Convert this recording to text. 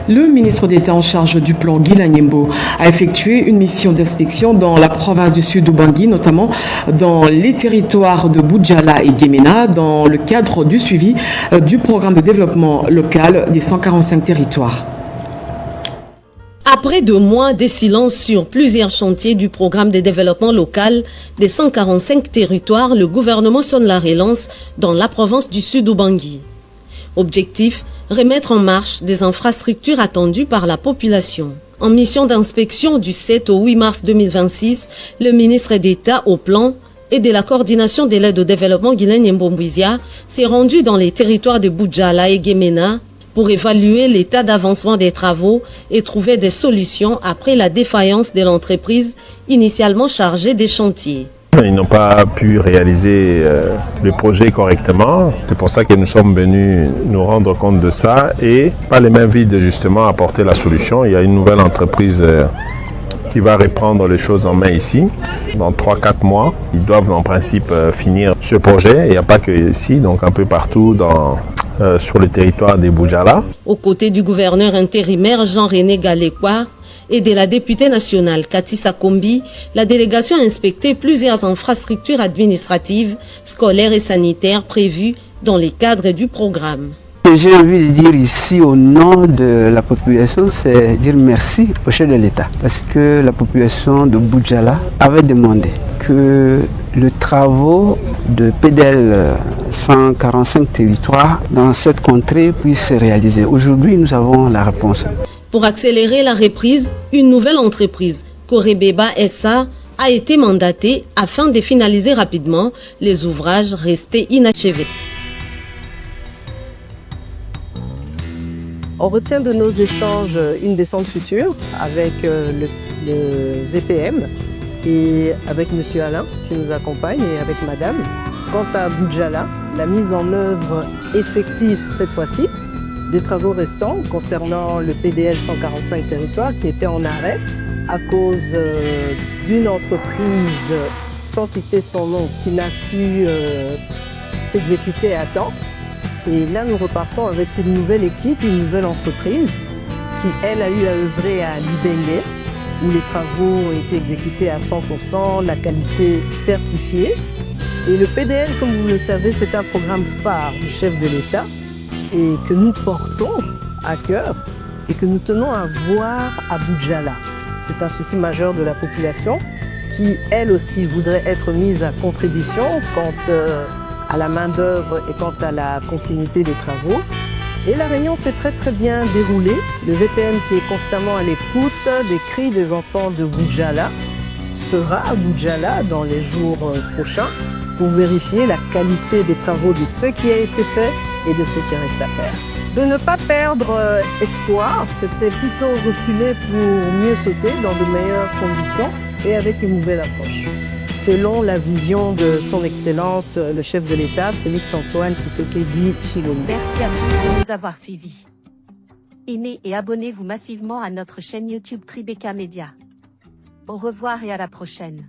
Le ministre d'État en charge du plan, Guy Lanyembo, a effectué une mission d'inspection dans la province du Sud-Ubangui, notamment dans les territoires de Boudjala et Guémena, dans le cadre du suivi du programme de développement local des 145 territoires. Après 2 mois de silence sur plusieurs chantiers du programme de développement local des 145 territoires, le gouvernement sonne la relance dans la province du Sud-Ubangui. Objectif, remettre en marche des infrastructures attendues par la population. En mission d'inspection du 7 au 8 mars 2026, le ministre d'État au plan et de la coordination de l'aide au développement Guy Lanyembo s'est rendu dans les territoires de Boudjala et Guémena pour évaluer l'état d'avancement des travaux et trouver des solutions après la défaillance de l'entreprise initialement chargée des chantiers. Ils n'ont pas pu réaliser le projet correctement. C'est pour ça que nous sommes venus nous rendre compte de ça et pas les mains vides justement apporter la solution. Il y a une nouvelle entreprise qui va reprendre les choses en main ici. Dans 3-4 mois, ils doivent en principe finir ce projet. Il n'y a pas que ici, donc un peu partout sur le territoire des Boudjala. Aux côtés du gouverneur intérimaire Jean-René Galekwa et de la députée nationale Cathy Sakombi, la délégation a inspecté plusieurs infrastructures administratives, scolaires et sanitaires prévues dans les cadres du programme. Ce que j'ai envie de dire ici au nom de la population, c'est dire merci au chef de l'État. Parce que la population de Boudjala avait demandé que le travaux de PDL 145 territoires dans cette contrée puisse se réaliser. Aujourd'hui, nous avons la réponse. Pour accélérer la reprise, une nouvelle entreprise, Korebeba SA, a été mandatée afin de finaliser rapidement les ouvrages restés inachevés. On retient de nos échanges une descente future avec le VPM et avec M. Alain qui nous accompagne et avec Madame. Quant à Boudjala, la mise en œuvre effective cette fois-ci des travaux restants concernant le PDL 145 territoires qui était en arrêt à cause d'une entreprise, sans citer son nom, qui n'a su s'exécuter à temps. Et là, nous repartons avec une nouvelle équipe, une nouvelle entreprise qui, elle, a eu à œuvrer à Libengé, où les travaux ont été exécutés à 100%, la qualité certifiée. Et le PDL, comme vous le savez, c'est un programme phare du chef de l'État et que nous portons à cœur et que nous tenons à voir à Boudjala. C'est un souci majeur de la population qui, elle aussi, voudrait être mise à contribution quant à la main-d'œuvre et quant à la continuité des travaux. Et la réunion s'est très bien déroulée. Le VPN qui est constamment à l'écoute des cris des enfants de Boudjala sera à Boudjala dans les jours prochains pour vérifier la qualité des travaux de ce qui a été fait et de ce qui reste à faire. De ne pas perdre espoir, c'était plutôt reculer pour mieux sauter dans de meilleures conditions et avec une nouvelle approche. Selon la vision de son Excellence, le chef de l'État, Félix-Antoine Tshisekedi Tshilombo. Merci à tous de nous avoir suivis. Aimez et abonnez-vous massivement à notre chaîne YouTube Tribeca Media. Au revoir et à la prochaine.